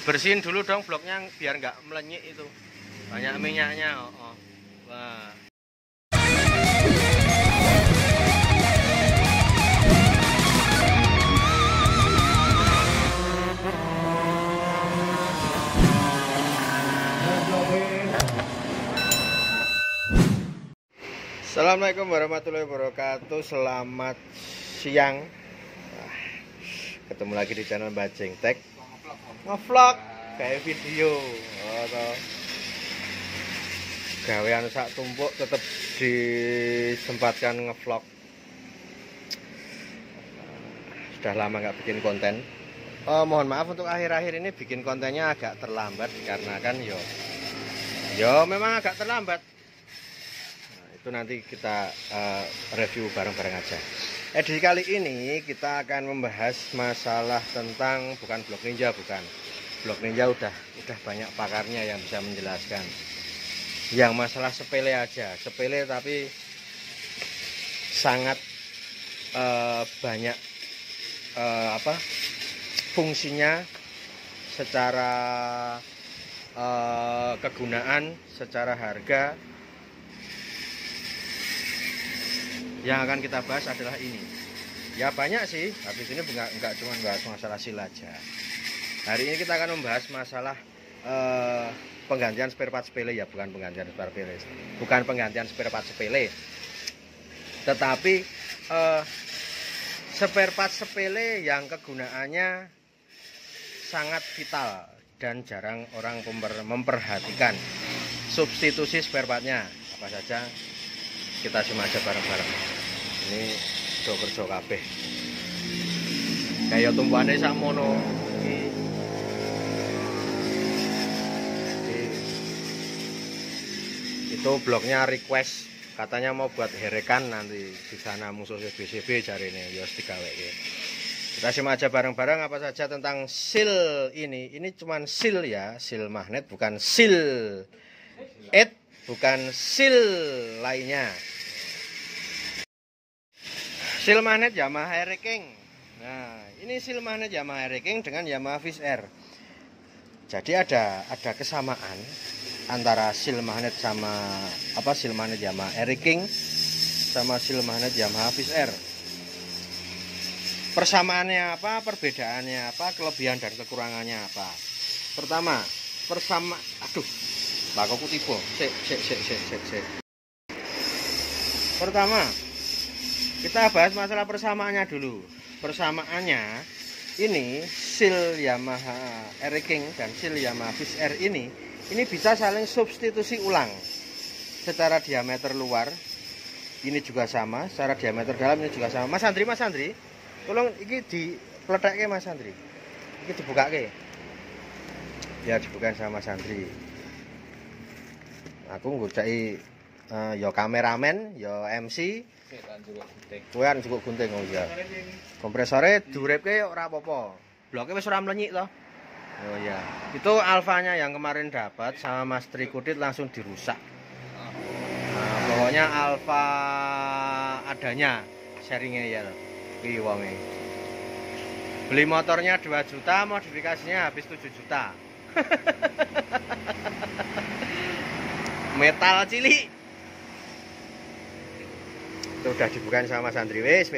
Bersihin dulu dong bloknya biar nggak melenyik itu. Banyak minyaknya. Wah. Assalamualaikum warahmatullahi wabarakatuh. Selamat siang. Ketemu lagi di channel Bajeng Tech. Ngevlog kayak video. Gawean sak tumpuk tetap disempatkan ngevlog. Sudah lama nggak bikin konten. Mohon maaf untuk akhir-akhir ini bikin kontennya agak terlambat karena kan yo memang agak terlambat. Itu nanti kita review bareng-bareng aja. Edisi kali ini kita akan membahas masalah tentang bukan blok ninja, bukan. Blok ninja udah banyak pakarnya yang bisa menjelaskan. Yang masalah sepele aja, sepele tapi sangat banyak fungsinya secara kegunaan, secara harga. Yang akan kita bahas adalah ini. Ya banyak sih, habis ini enggak cuma bahas masalah sil aja. Hari ini kita akan membahas masalah penggantian spare part sepele, ya bukan penggantian spare part sepele. Bukan penggantian spare part sepele. Tetapi spare part sepele yang kegunaannya sangat vital dan jarang orang memperhatikan. Substitusi spare partnya apa saja? Kita simak aja bareng-bareng. Ini kerja kabeh. Kayak tumpuane sakmono. Itu blognya request, katanya mau buat herekan nanti di sana musuh CBCB cari ini, yos digaweke. Kita simak aja bareng-bareng apa saja tentang seal ini. Ini cuman seal ya, seal magnet, bukan seal it, bukan seal lainnya. Seal magnet Yamaha Air King. Nah, ini seal magnet Yamaha Air King dengan Yamaha Fish Air. Jadi ada kesamaan antara seal magnet sama seal magnet Yamaha Air King sama seal magnet Yamaha Fish Air. Persamaannya apa, perbedaannya apa, kelebihan dan kekurangannya apa. Pertama, bakokku tiba. Pertama, kita bahas masalah persamaannya dulu. Persamaannya ini seal Yamaha Air King dan seal Yamaha Fish Air ini bisa saling substitusi ulang. Secara diameter luar ini juga sama, secara diameter dalam ini juga sama. Mas Andri, tolong iki diplethekke Mas Andri. Iki dibukake. Ya dibukain sama Mas Andri. Aku ngurcai ya kameramen, ya MC. Kowe arep cukup gunting oh ya. Kompresore durepke ora apa-apa. Bloke wis ora mlenyik to. Oh ya. Itu alfanya yang kemarin dapat sama Mas Trikudit langsung dirusak. Nah, pokoknya alfa adanya sharingnya ya. Iki wonge. Beli motornya 2 juta, modifikasinya habis 7 juta. Metal cilik. Itu udah dibukain sama Mas Andri. Wes.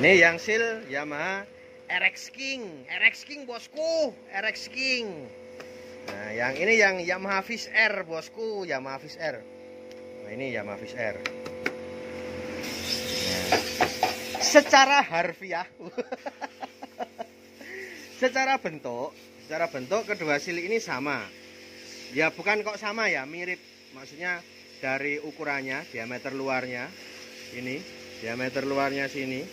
Ini yang seal Yamaha RX King bosku, RX King. Nah, yang ini yang Yamaha Fish Air bosku, Yamaha Fish Air. Nah, ini Yamaha Fish Air. Nah, secara harfiah, secara bentuk kedua seal ini sama. Ya bukan kok sama ya, mirip. Maksudnya dari ukurannya, diameter luarnya ini, diameter luarnya sini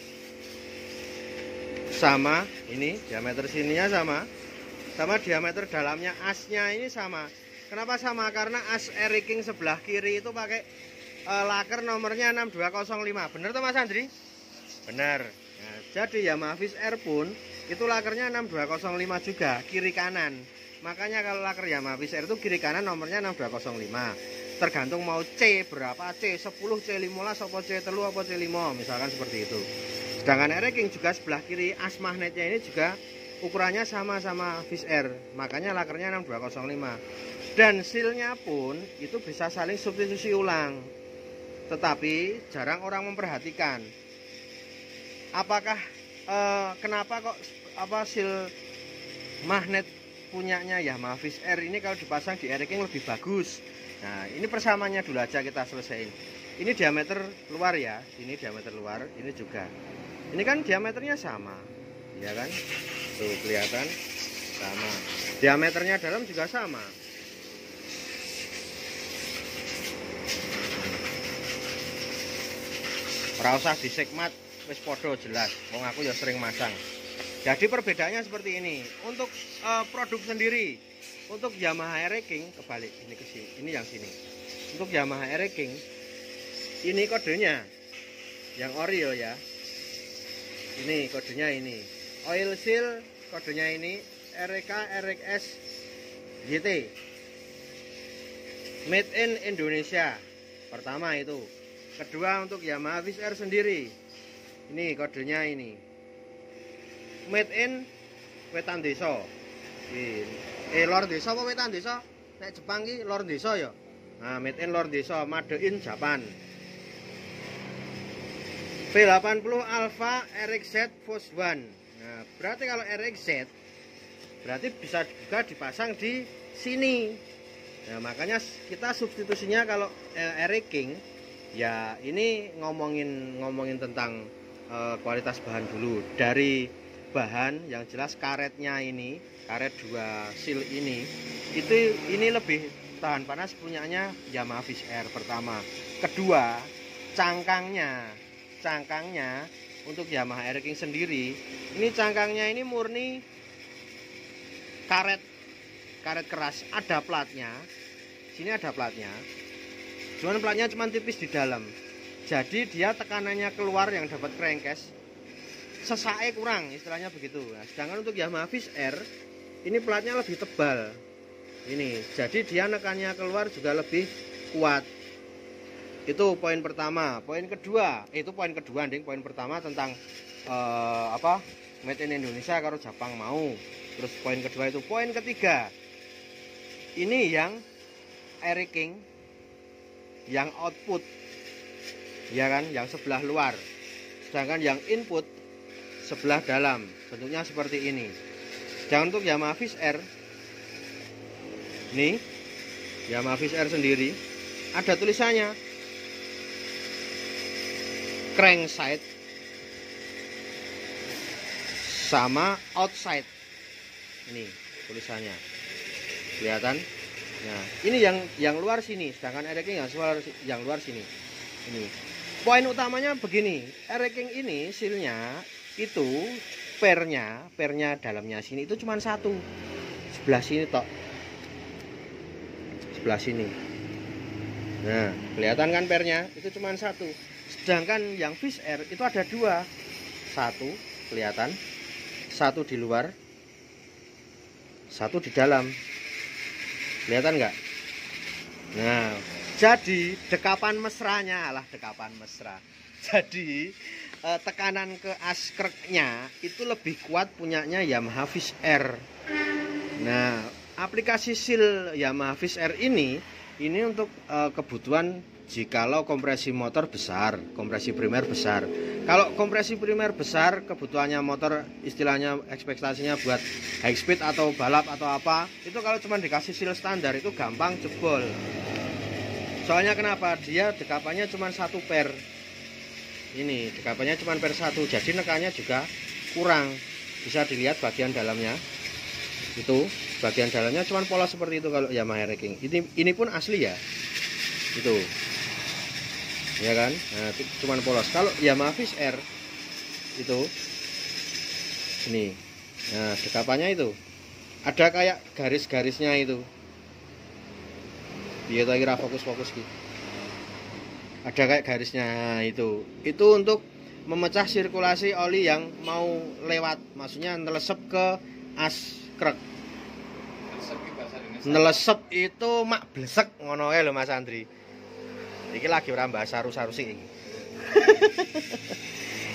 sama, ini diameter sininya sama diameter dalamnya asnya ini sama. Kenapa sama? Karena as Air King sebelah kiri itu pakai laker nomornya 6205. Bener tuh Mas Andri? Bener. Nah, jadi Yamaha Fish Air pun itu lakernya 6205 juga, kiri kanan. Makanya kalau laker Yamaha Fish Air itu kiri kanan nomornya 6205. Tergantung mau C berapa, C10, C15, apa C3, apa C5, misalkan seperti itu. Sedangkan Air King juga sebelah kiri as magnetnya ini juga ukurannya sama-sama Fish Air, makanya lakernya 6205. Dan sealnya pun itu bisa saling substitusi ulang, tetapi jarang orang memperhatikan. Apakah kenapa kok seal magnet punyanya Yamaha Fish Air ini kalau dipasang di Air King lebih bagus? Nah, ini persamaannya dulu aja kita selesaiin. Ini diameter luar ya, ini diameter luar, ini juga. Ini kan diameternya sama, ya kan? Tuh kelihatan sama. Diameternya dalam juga sama. Ora usah disekmat, wis podo jelas. Wong aku ya sering masang. Jadi perbedaannya seperti ini. Untuk produk sendiri, untuk Yamaha Air King kebalik, ini ke sini, ini yang sini. Untuk Yamaha Air King, ini kodenya yang ori ya. Ini kodenya ini. Oil seal kodenya ini RK RX GT. Made in Indonesia. Pertama itu. Kedua untuk Yamaha Fish Air sendiri. Ini kodenya ini. Made in Wetan Desa. Lor Desa apa Wetan Desa? Nek Jepang ki Lor Desa ya. Nah, made in Lor Desa, made in Japan. V80 Alpha RXZ Force 1. Nah, berarti kalau RXZ berarti bisa juga dipasang di sini. Nah, makanya kita substitusinya kalau Air King ya ini ngomongin tentang kualitas bahan dulu. Dari bahan yang jelas karetnya ini, karet 2 seal ini lebih tahan panas punyanya Yamaha Fish Air pertama. Kedua, cangkangnya untuk Yamaha Air King sendiri, ini cangkangnya ini murni karet keras, ada platnya. Sini ada platnya. Cuman platnya cuma tipis di dalam. Jadi dia tekanannya keluar yang dapat crankcase sesake kurang, istilahnya begitu. Nah, sedangkan untuk Yamaha Fish Air ini platnya lebih tebal. Ini, jadi dia nekannya keluar juga lebih kuat. Itu poin pertama. Poin kedua, poin pertama tentang made in Indonesia karo Jepang mau. Terus poin kedua itu. Poin ketiga, ini yang Air King yang output, ya kan, yang sebelah luar. Sedangkan yang input sebelah dalam, bentuknya seperti ini. Jangan untuk Yamaha Fish Air, nih Yamaha Fish Air sendiri ada tulisannya crankside sama outside. Ini tulisannya, kelihatan? Nah, ini yang luar sini, sedangkan Air King yang luar sini. Ini poin utamanya begini, Air King ini sealnya itu pernya dalamnya sini itu cuma satu, sebelah sini tok, sebelah sini. Nah, kelihatan kan pernya itu cuma satu, sedangkan yang Fish Air itu ada dua, satu kelihatan, satu di luar, satu di dalam, kelihatan nggak? Nah, jadi dekapan mesranya dekapan mesra. Jadi tekanan ke askreknya itu lebih kuat punyanya Yamaha Fish Air. Nah, aplikasi seal Yamaha Fish Air ini untuk kebutuhan jikalau kompresi motor besar, kompresi primer besar. Kalau kompresi primer besar, kebutuhannya motor istilahnya ekspektasinya buat high speed atau balap atau apa, itu kalau cuma dikasih seal standar itu gampang jebol. Soalnya kenapa? Dia dekapannya cuma satu per. Ini dekapannya cuma per satu, jadi nekannya juga kurang. Bisa dilihat bagian dalamnya. Itu bagian dalamnya cuma polos seperti itu kalau Yamaha Air King. Ini pun asli ya. Itu. Ya kan? Nah, itu cuma polos. Kalau Yamaha Fish Air itu ini. Nah, dekapannya itu ada kayak garis-garisnya itu. Dia kira fokus-fokus gitu. Ada kayak garisnya itu untuk memecah sirkulasi oli yang mau lewat, maksudnya nelesep ke askrek. Nelesep itu mak blesek ngono kae lho Mas Andri. Iki lagi ora bahasa rusa-rusi iki.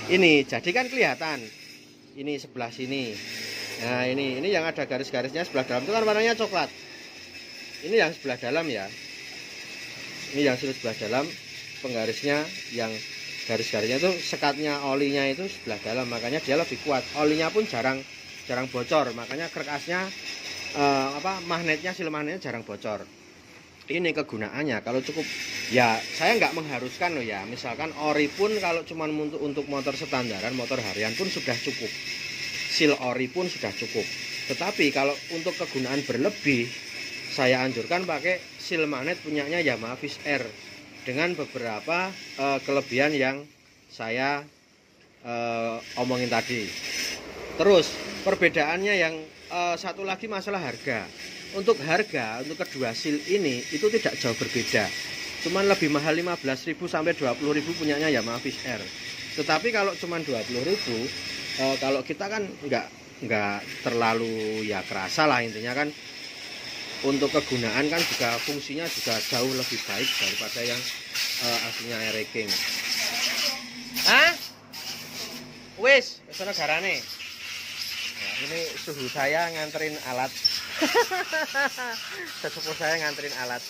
Ini jadi kan kelihatan ini sebelah sini Nah ini yang ada garis-garisnya sebelah dalam itu kan warnanya coklat. Ini yang sebelah dalam ya. Ini yang sebelah dalam, penggarisnya yang garis-garisnya itu sekatnya olinya itu sebelah dalam, makanya dia lebih kuat. Olinya pun jarang bocor, makanya kerkasnya magnetnya, sil magnetnya jarang bocor. Ini kegunaannya kalau cukup ya, saya nggak mengharuskan loh ya, misalkan ori pun kalau cuman untuk motor standaran, motor harian pun sudah cukup, sil ori pun sudah cukup. Tetapi kalau untuk kegunaan berlebih, saya anjurkan pakai sil magnet punyanya Yamaha Fish Air dengan beberapa kelebihan yang saya omongin tadi. Terus perbedaannya yang satu lagi masalah harga. Untuk harga untuk kedua sil ini itu tidak jauh berbeda, cuman lebih mahal 15.000 sampai 20.000 punyanya Yamaha Fish Air. Tetapi kalau cuman 20.000, kalau kita kan nggak terlalu ya kerasa lah, intinya kan untuk kegunaan kan juga fungsinya juga jauh lebih baik daripada yang aslinya Air King. Wis negarane. Nah, ini suhu saya nganterin alat. Sesepuh saya nganterin alat.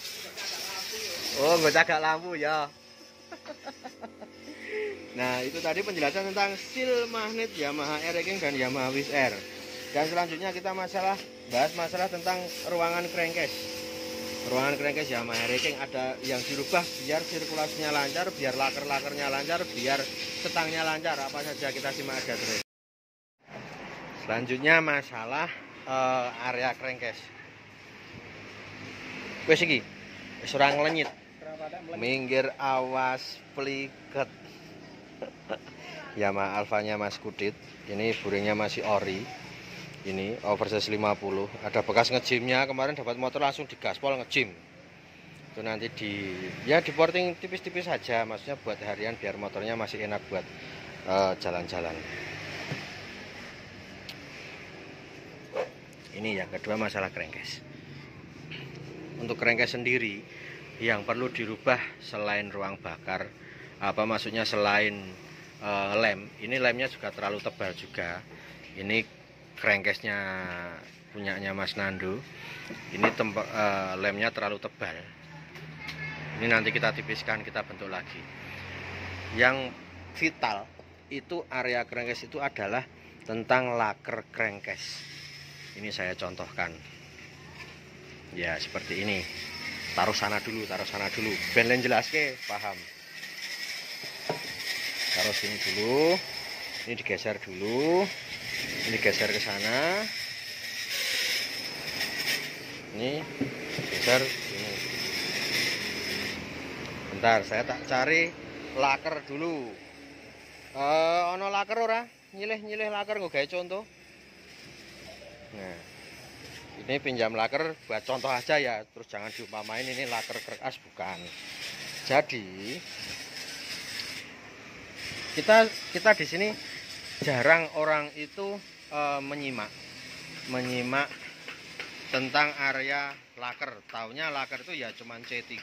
Oh, nggak cagak lampu ya. Nah, itu tadi penjelasan tentang sil magnet Yamaha Air King dan Yamaha Fish Air. Dan selanjutnya kita bahas masalah tentang ruangan crankcase. Ruangan crankcase Yamaha Air King ada yang dirubah biar sirkulasinya lancar, biar laker-lakernya lancar, biar setangnya lancar. Apa saja kita simak aja terus. Selanjutnya masalah area crankcase. Wes iki wis ora nglenyit. Minggir awas pliket. Yamaha Alfanya Mas Kudit. Ini buringnya masih ori. Ini oversize 50. Ada bekas ngejimnya, kemarin dapat motor langsung digaspol ngejim. Itu nanti di porting tipis-tipis saja, maksudnya buat harian biar motornya masih enak buat jalan-jalan. Ini yang kedua masalah crankcase. Untuk crankcase sendiri yang perlu dirubah selain ruang bakar, maksudnya selain lem, ini lemnya juga terlalu tebal juga. Ini crankcase-nya punyanya Mas Nando. Ini lemnya terlalu tebal. Ini nanti kita tipiskan, kita bentuk lagi. Yang vital itu area crankcase itu adalah tentang laker crankcase. Ini saya contohkan. Ya, seperti ini. Taruh sana dulu. Ben len jelaske paham. Taruh sini dulu. Ini digeser dulu. Ini geser ke sana. Ini geser ini. Bentar, saya tak cari laker dulu. Ono laker ora? Nyilih laker nggo gawe contoh. Nah, ini pinjam laker buat contoh aja ya, terus jangan diumpamain ini laker kerkas, bukan. Jadi kita di sini jarang orang itu menyimak tentang area laker. Taunya laker itu ya cuman C3,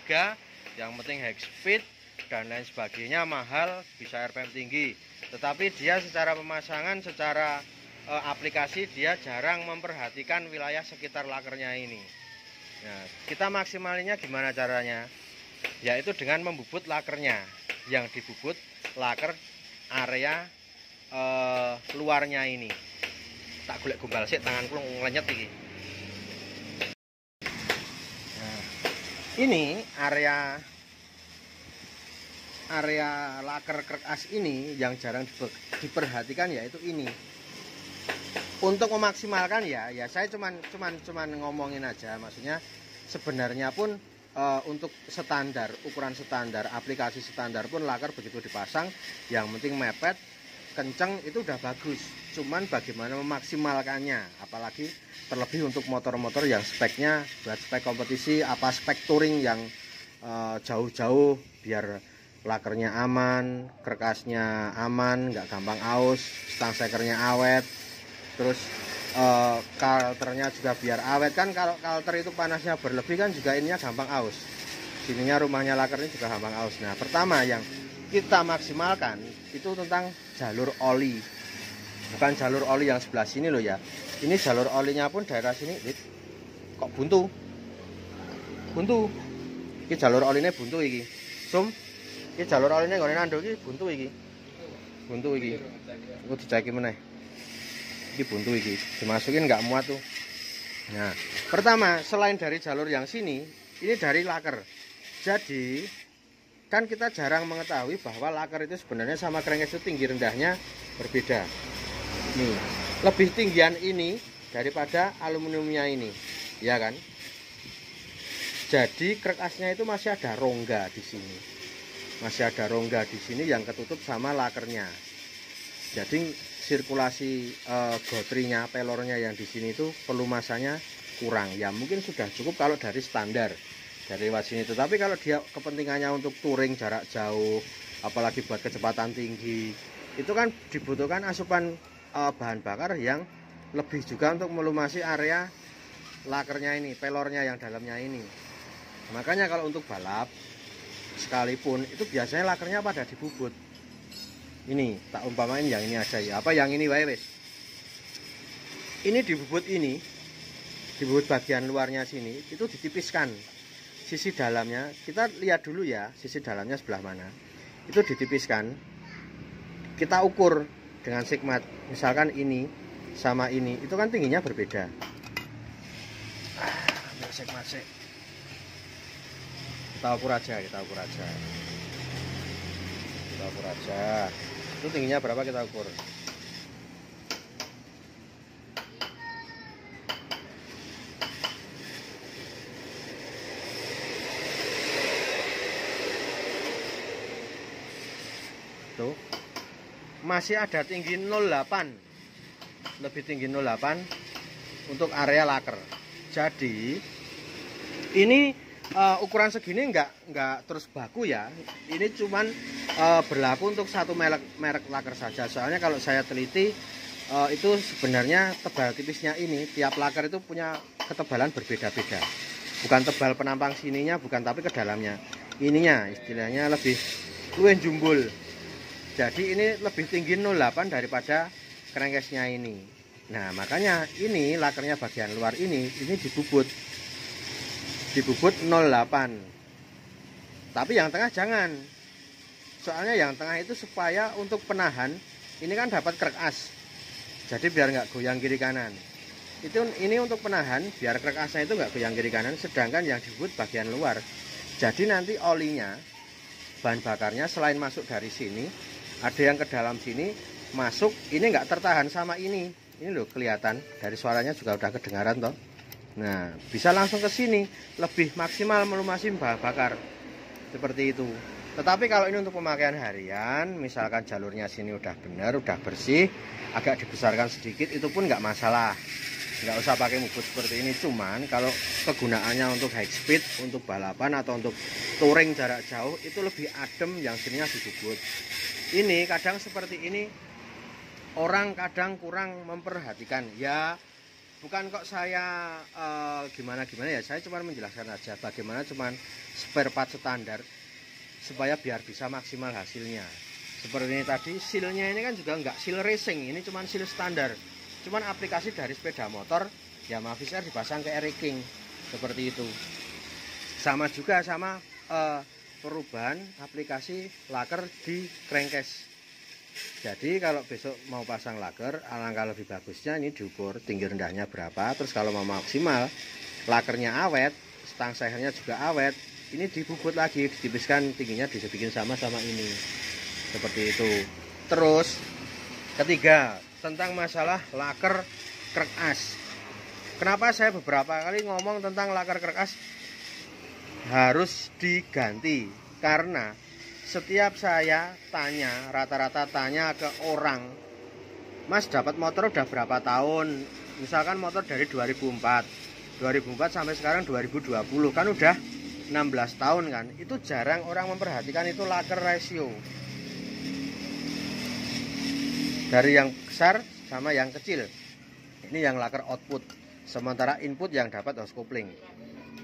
yang penting high speed dan lain sebagainya, mahal, bisa RPM tinggi. Tetapi dia secara pemasangan, secara aplikasi dia jarang memperhatikan wilayah sekitar lakernya ini. Nah, kita maksimalinya gimana caranya? Yaitu dengan membubut lakernya. Yang dibubut laker area luarnya ini. Tak golek gombal sik, tanganku ngelenyet iki. Nah, ini area laker kerkas ini yang jarang diperhatikan, yaitu ini. Untuk memaksimalkan ya saya cuman ngomongin aja, maksudnya sebenarnya pun untuk standar, ukuran standar, aplikasi standar pun laker begitu dipasang, yang penting mepet, kenceng, itu udah bagus. Cuman bagaimana memaksimalkannya, apalagi terlebih untuk motor-motor yang speknya buat spek kompetisi, apa spek touring yang jauh-jauh, biar lakernya aman, kerkasnya aman, nggak gampang aus, stang sekernya awet. Terus kalternya juga biar awet, kan kalau kalter itu panasnya berlebih kan juga ininya gampang aus. Sininya rumahnya laker ini juga gampang aus. Nah, pertama yang kita maksimalkan itu tentang jalur oli. Bukan jalur oli yang sebelah sini loh ya. Ini jalur olinya pun daerah sini kok buntu. Ini jalur olinya buntu iki. Ini jalur olinya nggone nanduk iki buntu iki. Aku diceki meneh. Iki buntu iki. Dimasukin nggak muat tuh. Nah, pertama selain dari jalur yang sini, ini dari laker. Jadi kan kita jarang mengetahui bahwa laker itu sebenarnya sama crankcase itu tinggi rendahnya berbeda. Nih, lebih tinggian ini daripada aluminiumnya ini, ya kan? Jadi crankcase-nya itu masih ada rongga di sini. Yang ketutup sama lakernya. Jadi sirkulasi gotrinya, pelornya yang di sini itu pelumasannya kurang. Ya mungkin sudah cukup kalau dari standar dari lewat sini. Tetapi kalau dia kepentingannya untuk touring jarak jauh, apalagi buat kecepatan tinggi, itu kan dibutuhkan asupan bahan bakar yang lebih juga untuk melumasi area lakernya ini, pelornya yang dalamnya ini. Makanya kalau untuk balap sekalipun itu biasanya lakernya pada dibubut. Ini tak umpamain yang ini aja ya, apa yang ini wae wis. Ini dibubut bagian luarnya sini itu ditipiskan. Sisi dalamnya kita lihat dulu ya, sisi dalamnya sebelah mana. Itu ditipiskan. Kita ukur dengan sigmat. Misalkan ini sama ini, itu kan tingginya berbeda. Ambil sigmat sih. Kita ukur aja. Itu tingginya berapa kita ukur. Tuh. Masih ada tinggi 08. Lebih tinggi 08 untuk area laker. Jadi ini ukuran segini enggak terus baku ya. Ini cuman berlaku untuk satu merek laker saja. Soalnya kalau saya teliti itu sebenarnya tebal tipisnya ini tiap laker itu punya ketebalan berbeda-beda. Bukan tebal penampang sininya, bukan, tapi ke dalamnya. Ininya istilahnya lebih luwih jumbul. Jadi ini lebih tinggi 08 daripada crankcase-nya ini. Nah, makanya ini lakernya bagian luar ini dibubut 08. Tapi yang tengah jangan. Soalnya yang tengah itu supaya untuk penahan ini kan dapat crankcase. Jadi biar nggak goyang kiri kanan. Ini untuk penahan biar crankcase-nya itu nggak goyang kiri kanan, sedangkan yang dibubut bagian luar. Jadi nanti olinya, bahan bakarnya selain masuk dari sini, ada yang ke dalam sini masuk, ini nggak tertahan sama ini loh, kelihatan dari suaranya juga udah kedengaran toh. Nah, bisa langsung ke sini, lebih maksimal melumasi bahan bakar seperti itu. Tetapi kalau ini untuk pemakaian harian, misalkan jalurnya sini udah benar, udah bersih, agak dibesarkan sedikit, itu pun nggak masalah, nggak usah pakai mubut seperti ini. Cuman kalau kegunaannya untuk high speed, untuk balapan atau untuk touring jarak jauh, itu lebih adem yang sininya dibubut. Ini kadang seperti ini orang kadang kurang memperhatikan ya. Bukan kok saya gimana ya, saya cuma menjelaskan aja bagaimana cuman spare part standar supaya biar bisa maksimal hasilnya. Seperti ini tadi, sealnya ini kan juga nggak seal racing, ini cuman seal standar, cuman aplikasi dari sepeda motor ya, Mavic dipasang ke Air King seperti itu. Sama juga sama perubahan aplikasi laker di crankcase. Jadi kalau besok mau pasang laker, alangkah lebih bagusnya ini diukur tinggi rendahnya berapa. Terus kalau mau maksimal, lakernya awet, stang sehernya juga awet, ini dibubut lagi, ditipiskan tingginya, dibikin sama ini. Seperti itu. Terus ketiga, tentang masalah laker crankcase. Kenapa saya beberapa kali ngomong tentang laker crankcase harus diganti? Karena setiap saya tanya, rata-rata tanya ke orang, Mas dapat motor udah berapa tahun? Misalkan motor dari 2004 sampai sekarang 2020, kan udah 16 tahun kan. Itu jarang orang memperhatikan itu laker ratio dari yang besar sama yang kecil. Ini yang laker output, sementara input yang dapat hose coupling.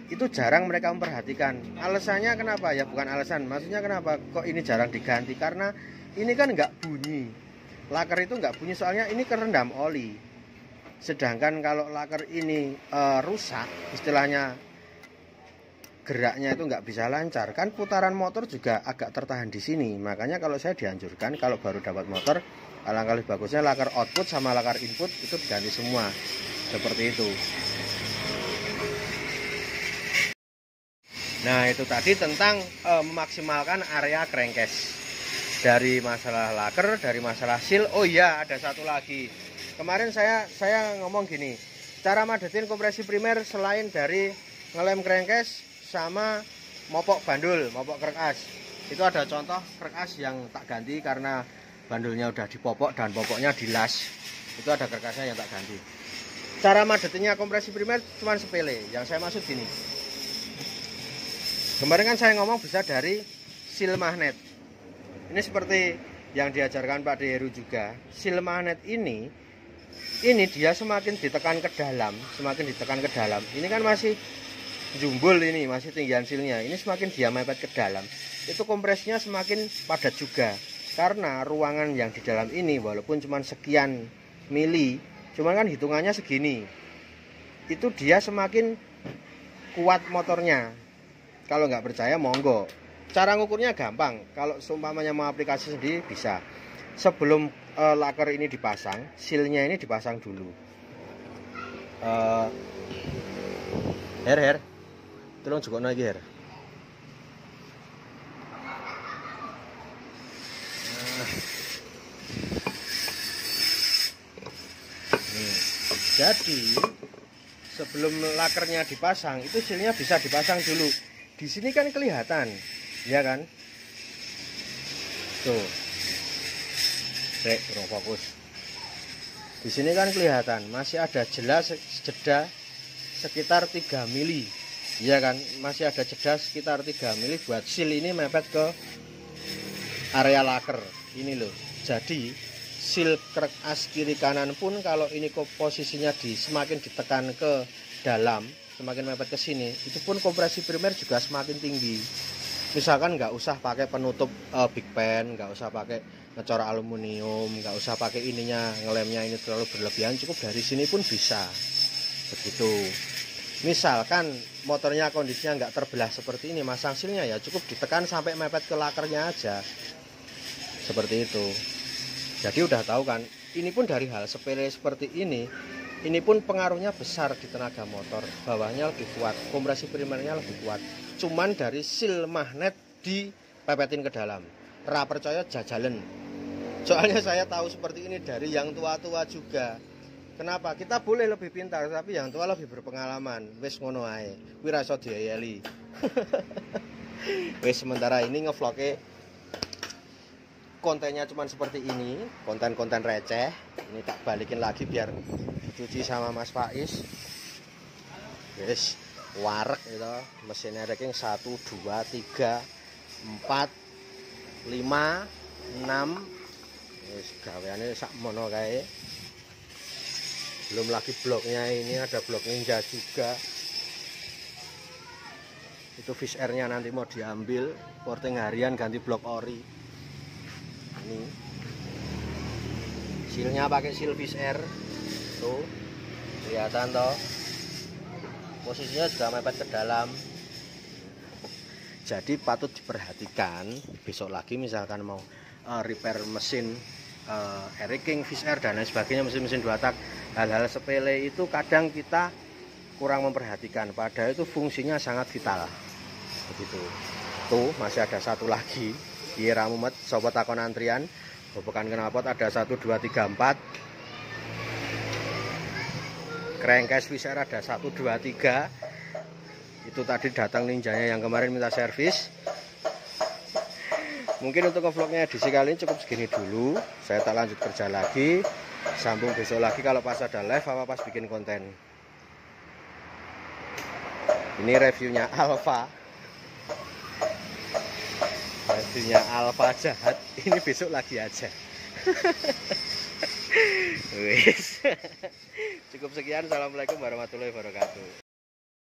Itu jarang mereka memperhatikan. Alasannya kenapa? Ya bukan alasan, maksudnya kenapa kok ini jarang diganti? Karena ini kan nggak bunyi. Laker itu nggak bunyi, soalnya ini kerendam oli. Sedangkan kalau laker ini rusak, istilahnya geraknya itu nggak bisa lancar, kan putaran motor juga agak tertahan di sini. Makanya kalau saya dianjurkan kalau baru dapat motor, alangkah lebih bagusnya laker output sama laker input itu diganti semua, seperti itu. Nah, itu tadi tentang memaksimalkan area crankcase. Dari masalah laker, dari masalah seal. Oh iya, ada satu lagi. Kemarin saya ngomong gini, cara madetin kompresi primer selain dari ngelem crankcase sama mopok bandul, mopok krek as. Itu ada contoh krek as yang tak ganti karena bandulnya udah dipopok dan popoknya dilas. Itu ada krek asnya yang tak ganti. Cara madetinnya kompresi primer cuma sepele. Yang saya maksud gini, kemarin kan saya ngomong bisa dari seal magnet. Ini seperti yang diajarkan Pak Deheru juga. Seal magnet ini dia semakin ditekan ke dalam, semakin ditekan ke dalam. Ini kan masih jumbul, ini masih tinggian silnya. Ini semakin dia mepet ke dalam, itu kompresinya semakin padat juga. Karena ruangan yang di dalam ini walaupun cuma sekian mili, cuman kan hitungannya segini, itu dia semakin kuat motornya. Kalau nggak percaya monggo. Cara ngukurnya gampang. Kalau seumpamanya mau aplikasi sendiri bisa. Sebelum laker ini dipasang, silnya ini dipasang dulu. Her tolong juga lagi Her. Jadi sebelum lakernya dipasang, itu silnya bisa dipasang dulu. Di sini kan kelihatan, ya kan? Tuh, kurang fokus. Di sini kan kelihatan, masih ada jelas jeda sekitar 3 mili, ya kan? Masih ada jeda sekitar 3 mili buat seal ini mepet ke area laker ini loh. Jadi seal krek as kiri kanan pun kalau ini posisinya semakin ditekan ke dalam, semakin mepet ke sini, itu pun kompresi primer juga semakin tinggi. Misalkan nggak usah pakai penutup big pen, nggak usah pakai ngecor aluminium, nggak usah pakai ininya, ngelemnya ini terlalu berlebihan, cukup dari sini pun bisa. Begitu. Misalkan motornya kondisinya nggak terbelah seperti ini, masang silnya ya cukup ditekan sampai mepet ke lakernya aja. Seperti itu. Jadi udah tahu kan, ini pun dari hal sepele seperti ini pun pengaruhnya besar di tenaga motor. Bawahnya lebih kuat, kompresi primernya lebih kuat. Cuman dari seal magnet dipepetin ke dalam. Ra percaya jajalen. Soalnya saya tahu seperti ini dari yang tua-tua juga. Kenapa? Kita boleh lebih pintar, tapi yang tua lebih berpengalaman. Wis ngono ae. Kuwi ra iso diayeli. Wis sementara ini ngevlognya kontennya cuma seperti ini, konten-konten receh. Ini tak balikin lagi biar dicuci sama Mas Faiz. Wis warek itu, mesinnya ranking 1 2 3 4 5 6. Wis gaweane sak mono kae. Belum lagi bloknya, ini ada blok ninja juga. Itu fish airnya nanti mau diambil, porting harian ganti blok ori. Ini sealnya pakai seal fish air. Tuh kelihatan toh, posisinya sudah mepet ke dalam. Jadi patut diperhatikan besok lagi misalkan mau repair mesin Air King, fish air dan lain sebagainya, mesin-mesin 2 tak, hal-hal sepele itu kadang kita kurang memperhatikan, padahal itu fungsinya sangat vital. Begitu. Tuh masih ada satu lagi. Iya ramumet sobat takon antrian. Bobokan knalpot ada 1 2 3 4. Crankcase fish air ada 1 2 3. Itu tadi datang ninjanya yang kemarin minta servis. Mungkin untuk vlognya edisi kali ini cukup segini dulu. Saya tak lanjut kerja lagi. Sambung besok lagi kalau pas ada live apa pas bikin konten. Ini reviewnya Alfa. Reviewnya Alfa jahat. Ini besok lagi aja. Wis. Cukup sekian. Assalamualaikum warahmatullahi wabarakatuh.